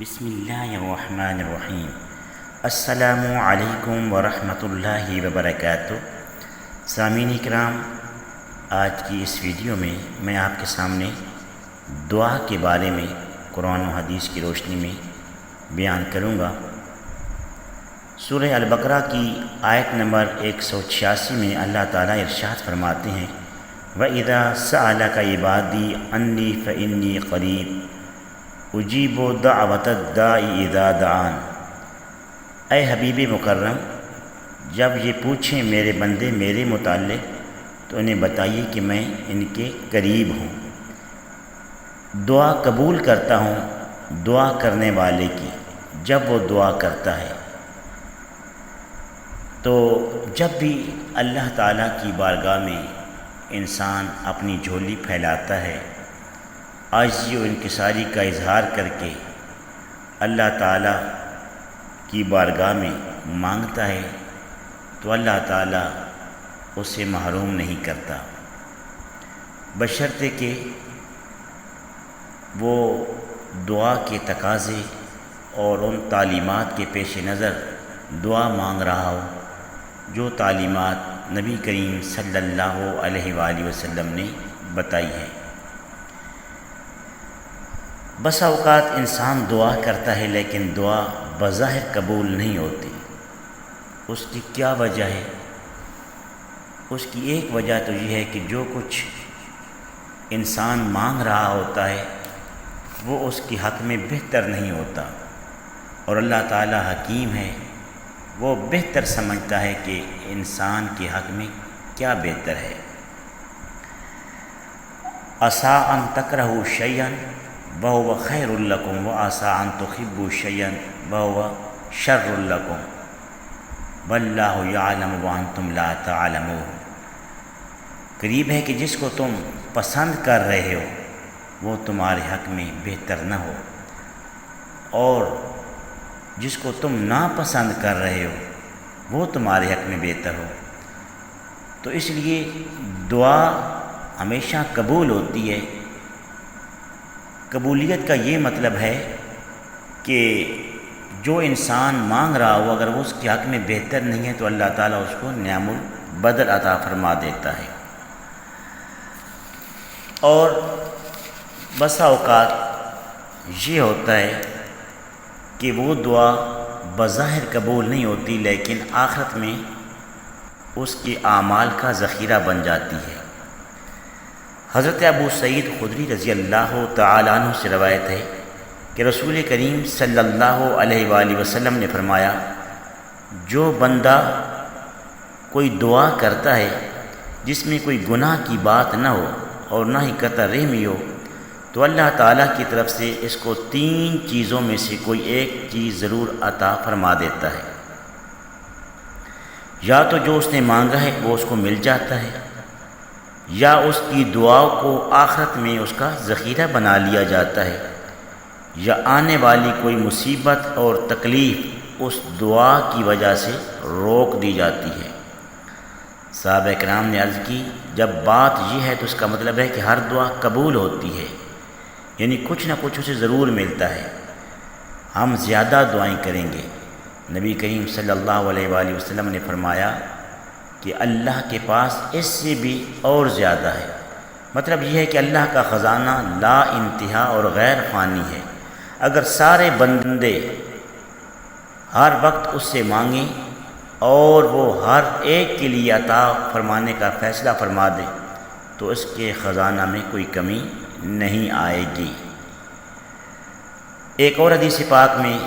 بسم اللہ الرحمن الرحیم۔ السلام علیکم ورحمۃ اللہ وبرکاتہ۔ سامعین کرام، آج کی اس ویڈیو میں آپ کے سامنے دعا کے بارے میں قرآن و حدیث کی روشنی میں بیان کروں گا۔ سورہ البقرہ کی آیت نمبر 186 میں اللہ تعالیٰ ارشاد فرماتے ہیں، وَإِذَا سَأَلَكَ عِبَادِي عَنِّي فَإِنِّي قَرِيبٌ اجیب دعوت الداعی اذا دعان۔ اے حبیب مکرم، جب یہ پوچھیں میرے بندے میرے متعلق تو انہیں بتائیے کہ میں ان کے قریب ہوں، دعا قبول کرتا ہوں دعا کرنے والے کی جب وہ دعا کرتا ہے۔ تو جب بھی اللہ تعالیٰ کی بارگاہ میں انسان اپنی جھولی پھیلاتا ہے، عاجزی و انکساری کا اظہار کر کے اللہ تعالیٰ کی بارگاہ میں مانگتا ہے تو اللہ تعالیٰ اسے محروم نہیں کرتا، بشرطے کہ وہ دعا کے تقاضے اور ان تعلیمات کے پیش نظر دعا مانگ رہا ہو جو تعلیمات نبی کریم صلی اللہ علیہ وآلہ وسلم نے بتائی ہے۔ بس اوقات انسان دعا کرتا ہے لیکن دعا بظاہر قبول نہیں ہوتی۔ اس کی کیا وجہ ہے؟ اس کی ایک وجہ تو یہ ہے کہ جو کچھ انسان مانگ رہا ہوتا ہے وہ اس کے حق میں بہتر نہیں ہوتا، اور اللہ تعالیٰ حکیم ہے، وہ بہتر سمجھتا ہے کہ انسان کے حق میں کیا بہتر ہے۔ عسیٰ ان تکرہوا شیئا وہو خیر لکم وعسیٰ ان تحبوا شیئا وہو شر لکم واللہ یعلم وانتم لا تعلمون۔ قریب ہے کہ جس کو تم پسند کر رہے ہو وہ تمہارے حق میں بہتر نہ ہو، اور جس کو تم ناپسند کر رہے ہو وہ تمہارے حق میں بہتر ہو۔ تو اس لیے دعا ہمیشہ قبول ہوتی ہے۔ قبولیت کا یہ مطلب ہے کہ جو انسان مانگ رہا ہو اگر وہ اس کے حق میں بہتر نہیں ہے تو اللہ تعالیٰ اس کو نعم البدل عطا فرما دیتا ہے۔ اور بسا اوقات یہ ہوتا ہے کہ وہ دعا بظاہر قبول نہیں ہوتی لیکن آخرت میں اس کے اعمال کا ذخیرہ بن جاتی ہے۔ حضرت ابو سعید خدری رضی اللہ تعالیٰ عنہ سے روایت ہے کہ رسول کریم صلی اللہ علیہ وآلہ وسلم نے فرمایا، جو بندہ کوئی دعا کرتا ہے جس میں کوئی گناہ کی بات نہ ہو اور نہ ہی قطع رحمی ہو تو اللہ تعالیٰ کی طرف سے اس کو 3 چیزوں میں سے کوئی ایک چیز ضرور عطا فرما دیتا ہے۔ یا تو جو اس نے مانگا ہے وہ اس کو مل جاتا ہے، یا اس کی دعا کو آخرت میں اس کا ذخیرہ بنا لیا جاتا ہے، یا آنے والی کوئی مصیبت اور تکلیف اس دعا کی وجہ سے روک دی جاتی ہے۔ صحابہ کرام نے عرض کی، جب بات یہ ہے تو اس کا مطلب ہے کہ ہر دعا قبول ہوتی ہے، یعنی کچھ نہ کچھ اسے ضرور ملتا ہے۔ ہم زیادہ دعائیں کریں گے۔ نبی کریم صلی اللہ علیہ وآلہ وسلم نے فرمایا کہ اللہ کے پاس اس سے بھی اور زیادہ ہے۔ مطلب یہ ہے کہ اللہ کا خزانہ لا انتہا اور غیر فانی ہے۔ اگر سارے بندے ہر وقت اس سے مانگیں اور وہ ہر ایک کے لیے عطا فرمانے کا فیصلہ فرما دے تو اس کے خزانہ میں کوئی کمی نہیں آئے گی۔ ایک اور حدیث پاک میں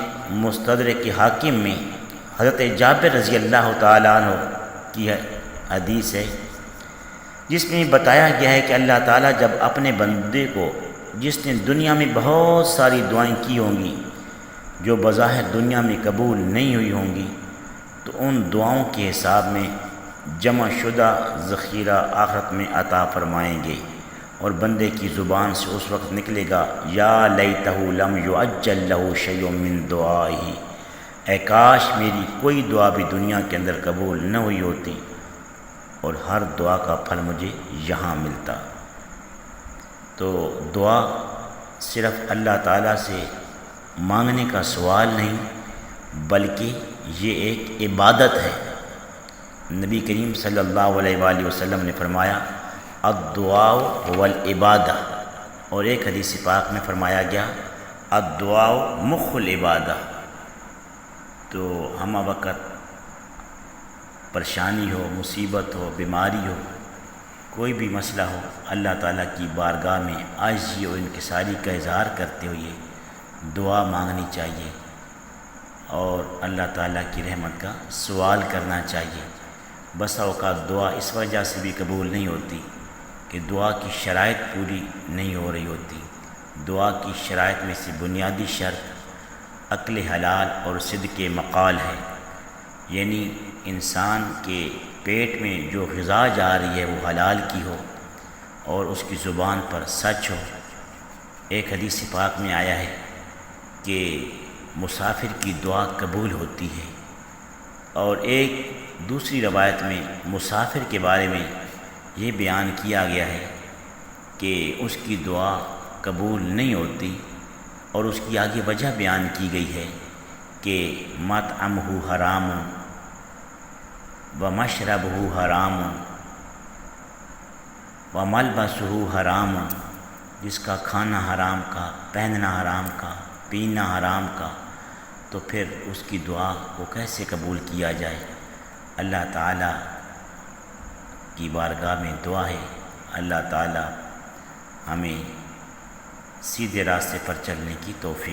مستدرک حاکم میں حضرت جابر رضی اللہ تعالیٰ عنہ کی حدیث ہے جس میں بتایا گیا ہے کہ اللہ تعالیٰ جب اپنے بندے کو جس نے دنیا میں بہت ساری دعائیں کی ہوں گی جو بظاہر دنیا میں قبول نہیں ہوئی ہوں گی تو ان دعاؤں کے حساب میں جمع شدہ ذخیرہ آخرت میں عطا فرمائیں گے، اور بندے کی زبان سے اس وقت نکلے گا، یا لیتہ لم یعجل لہ شیء من دعائہ، اے کاش میری کوئی دعا بھی دنیا کے اندر قبول نہ ہوئی ہوتی اور ہر دعا کا پھل مجھے یہاں ملتا۔ تو دعا صرف اللہ تعالیٰ سے مانگنے کا سوال نہیں بلکہ یہ ایک عبادت ہے۔ نبی کریم صلی اللہ علیہ وآلہ وسلم نے فرمایا الدعاء هو العبادہ، اور ایک حدیث پاک میں فرمایا گیا الدعاء مخ العبادہ۔ تو ہم وقت پریشانی ہو، مصیبت ہو، بیماری ہو، کوئی بھی مسئلہ ہو، اللہ تعالیٰ کی بارگاہ میں عاجزی اور انکساری کا اظہار کرتے ہوئے دعا مانگنی چاہیے اور اللہ تعالیٰ کی رحمت کا سوال کرنا چاہیے۔ بسا اوقات دعا اس وجہ سے بھی قبول نہیں ہوتی کہ دعا کی شرائط پوری نہیں ہو رہی ہوتی۔ دعا کی شرائط میں سے بنیادی شرط عقل حلال اور صدق مقال ہے، یعنی انسان کے پیٹ میں جو غذا جا رہی ہے وہ حلال کی ہو اور اس کی زبان پر سچ ہو۔ ایک حدیث پاک میں آیا ہے کہ مسافر کی دعا قبول ہوتی ہے، اور ایک دوسری روایت میں مسافر کے بارے میں یہ بیان کیا گیا ہے کہ اس کی دعا قبول نہیں ہوتی، اور اس کی آگے وجہ بیان کی گئی ہے کہ مطعمہ حرام ومشربہ حرام وملبسہ حرام، جس کا کھانا حرام کا، پہننا حرام کا، پینا حرام کا، تو پھر اس کی دعا کو کیسے قبول کیا جائے؟ اللہ تعالیٰ کی بارگاہ میں دعا ہے اللہ تعالیٰ ہمیں سیدھے راستے پر چلنے کی توفیق